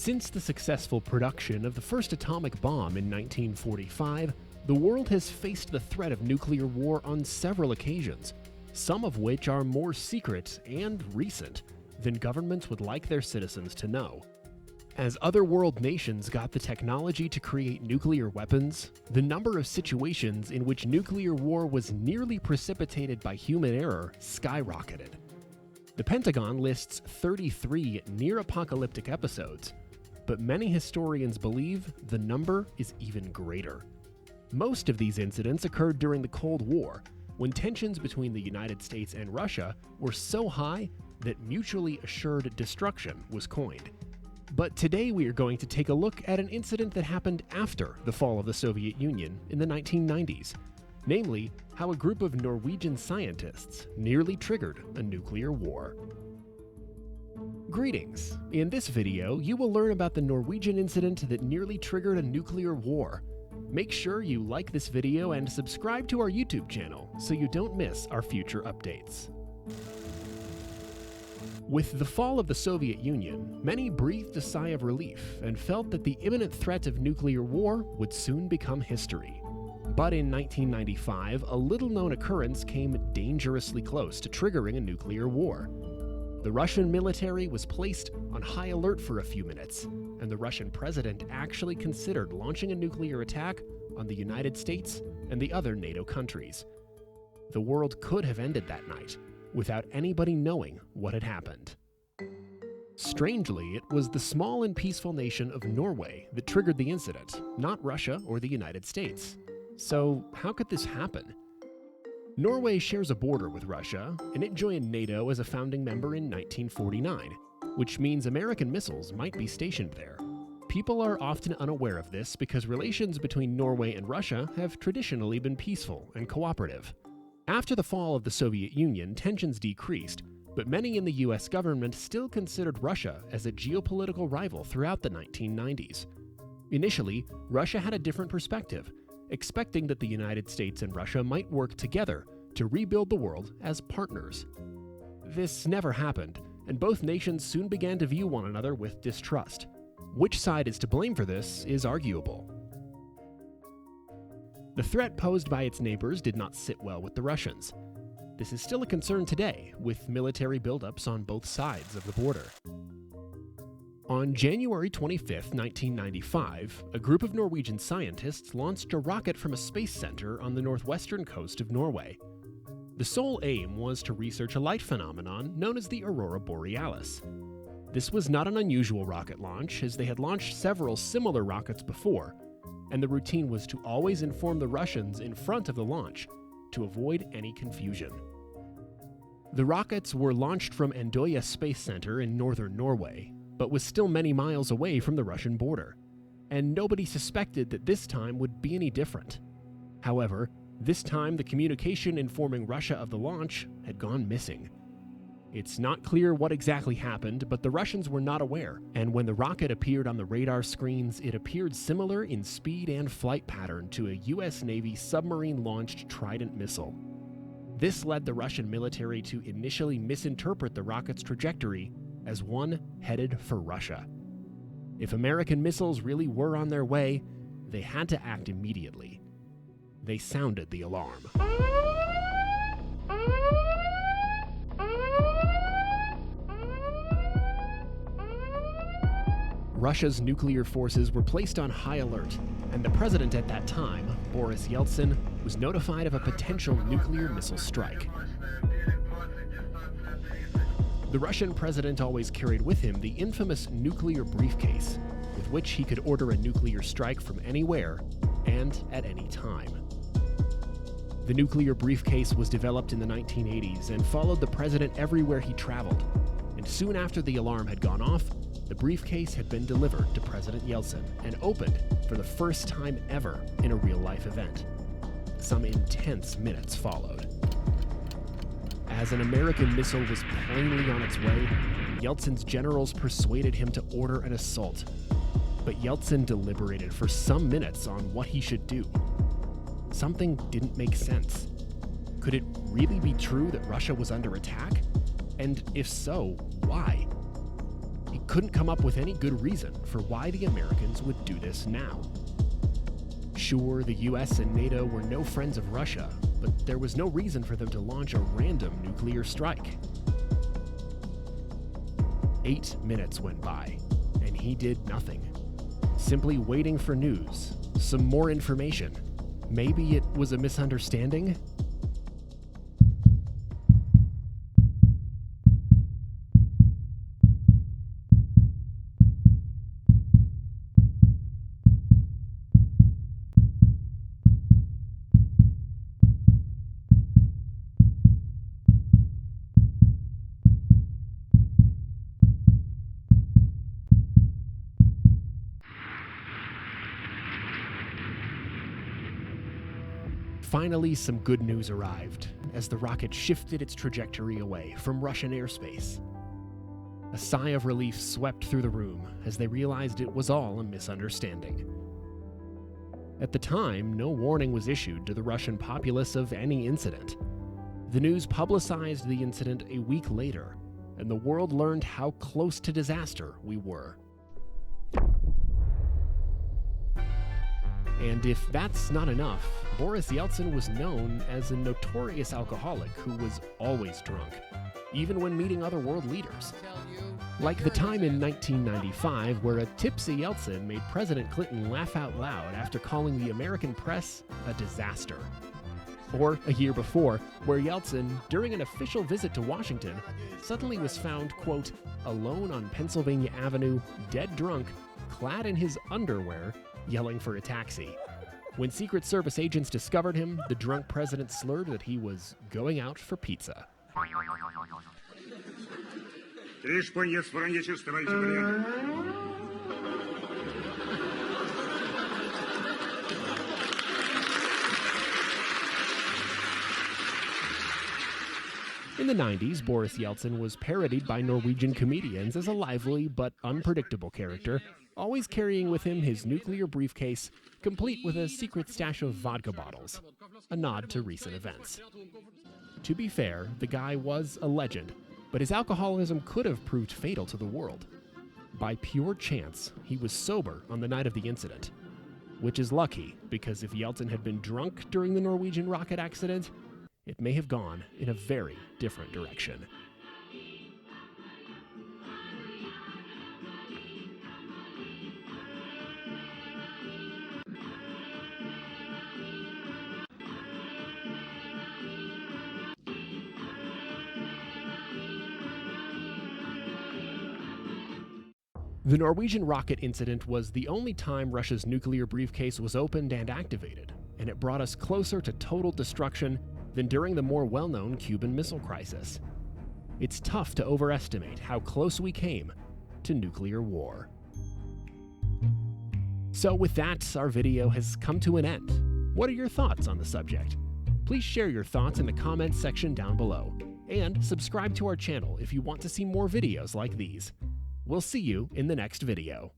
Since the successful production of the first atomic bomb in 1945, the world has faced the threat of nuclear war on several occasions, some of which are more secret and recent than governments would like their citizens to know. As other world nations got the technology to create nuclear weapons, the number of situations in which nuclear war was nearly precipitated by human error skyrocketed. The Pentagon lists 33 near-apocalyptic episodes, but many historians believe the number is even greater. Most of these incidents occurred during the Cold War, when tensions between the United States and Russia were so high that mutually assured destruction was coined. But today we are going to take a look at an incident that happened after the fall of the Soviet Union in the 1990s, namely how a group of Norwegian scientists nearly triggered a nuclear war. Greetings! In this video, you will learn about the Norwegian incident that nearly triggered a nuclear war. Make sure you like this video and subscribe to our YouTube channel so you don't miss our future updates. With the fall of the Soviet Union, many breathed a sigh of relief and felt that the imminent threat of nuclear war would soon become history. But in 1995, a little-known occurrence came dangerously close to triggering a nuclear war. The Russian military was placed on high alert for a few minutes, and the Russian president actually considered launching a nuclear attack on the United States and the other NATO countries. The world could have ended that night, without anybody knowing what had happened. Strangely, it was the small and peaceful nation of Norway that triggered the incident, not Russia or the United States. So, how could this happen? Norway shares a border with Russia, and it joined NATO as a founding member in 1949, which means American missiles might be stationed there. People are often unaware of this because relations between Norway and Russia have traditionally been peaceful and cooperative. After the fall of the Soviet Union, tensions decreased, but many in the US government still considered Russia as a geopolitical rival throughout the 1990s. Initially, Russia had a different perspective, expecting that the United States and Russia might work together to rebuild the world as partners. This never happened, and both nations soon began to view one another with distrust. Which side is to blame for this is arguable. The threat posed by its neighbors did not sit well with the Russians. This is still a concern today, with military buildups on both sides of the border. On January 25, 1995, a group of Norwegian scientists launched a rocket from a space center on the northwestern coast of Norway. The sole aim was to research a light phenomenon known as the aurora borealis. This was not an unusual rocket launch, as they had launched several similar rockets before, and the routine was to always inform the Russians in front of the launch to avoid any confusion. The rockets were launched from Andøya Space Center in northern Norway, but was still many miles away from the Russian border, and nobody suspected that this time would be any different. However, this time the communication informing Russia of the launch had gone missing. It's not clear what exactly happened, but the Russians were not aware, and when the rocket appeared on the radar screens, it appeared similar in speed and flight pattern to a US Navy submarine-launched Trident missile. This led the Russian military to initially misinterpret the rocket's trajectory as one headed for Russia. If American missiles really were on their way, they had to act immediately. They sounded the alarm. Russia's nuclear forces were placed on high alert, and the president at that time, Boris Yeltsin, was notified of a potential nuclear missile strike. The Russian president always carried with him the infamous nuclear briefcase, with which he could order a nuclear strike from anywhere and at any time. The nuclear briefcase was developed in the 1980s and followed the president everywhere he traveled, and soon after the alarm had gone off, the briefcase had been delivered to President Yeltsin and opened for the first time ever in a real-life event. Some intense minutes followed. As an American missile was plainly on its way, Yeltsin's generals persuaded him to order an assault. But Yeltsin deliberated for some minutes on what he should do. Something didn't make sense. Could it really be true that Russia was under attack? And if so, why? It couldn't come up with any good reason for why the Americans would do this now. Sure, the US and NATO were no friends of Russia, but there was no reason for them to launch a random nuclear strike. 8 minutes went by, and he did nothing. Simply waiting for news, some more information. Maybe it was a misunderstanding? Finally, some good news arrived as the rocket shifted its trajectory away from Russian airspace. A sigh of relief swept through the room as they realized it was all a misunderstanding. At the time, no warning was issued to the Russian populace of any incident. The news publicized the incident a week later, and the world learned how close to disaster we were. And if that's not enough, Boris Yeltsin was known as a notorious alcoholic who was always drunk, even when meeting other world leaders. Like the time in 1995 where a tipsy Yeltsin made President Clinton laugh out loud after calling the American press a disaster. Or a year before, where Yeltsin, during an official visit to Washington, suddenly was found, quote, alone on Pennsylvania Avenue, dead drunk, clad in his underwear, yelling for a taxi. When Secret Service agents discovered him, the drunk president slurred that he was going out for pizza. In the 90s, Boris Yeltsin was parodied by Norwegian comedians as a lively but unpredictable character, always carrying with him his nuclear briefcase, complete with a secret stash of vodka bottles, a nod to recent events. To be fair, the guy was a legend, but his alcoholism could have proved fatal to the world. By pure chance, he was sober on the night of the incident, which is lucky, because if Yeltsin had been drunk during the Norwegian rocket accident, it may have gone in a very different direction. The Norwegian rocket incident was the only time Russia's nuclear briefcase was opened and activated, and it brought us closer to total destruction than during the more well-known Cuban Missile Crisis. It's tough to overestimate how close we came to nuclear war. So with that, our video has come to an end. What are your thoughts on the subject? Please share your thoughts in the comments section down below, and subscribe to our channel if you want to see more videos like these. We'll see you in the next video.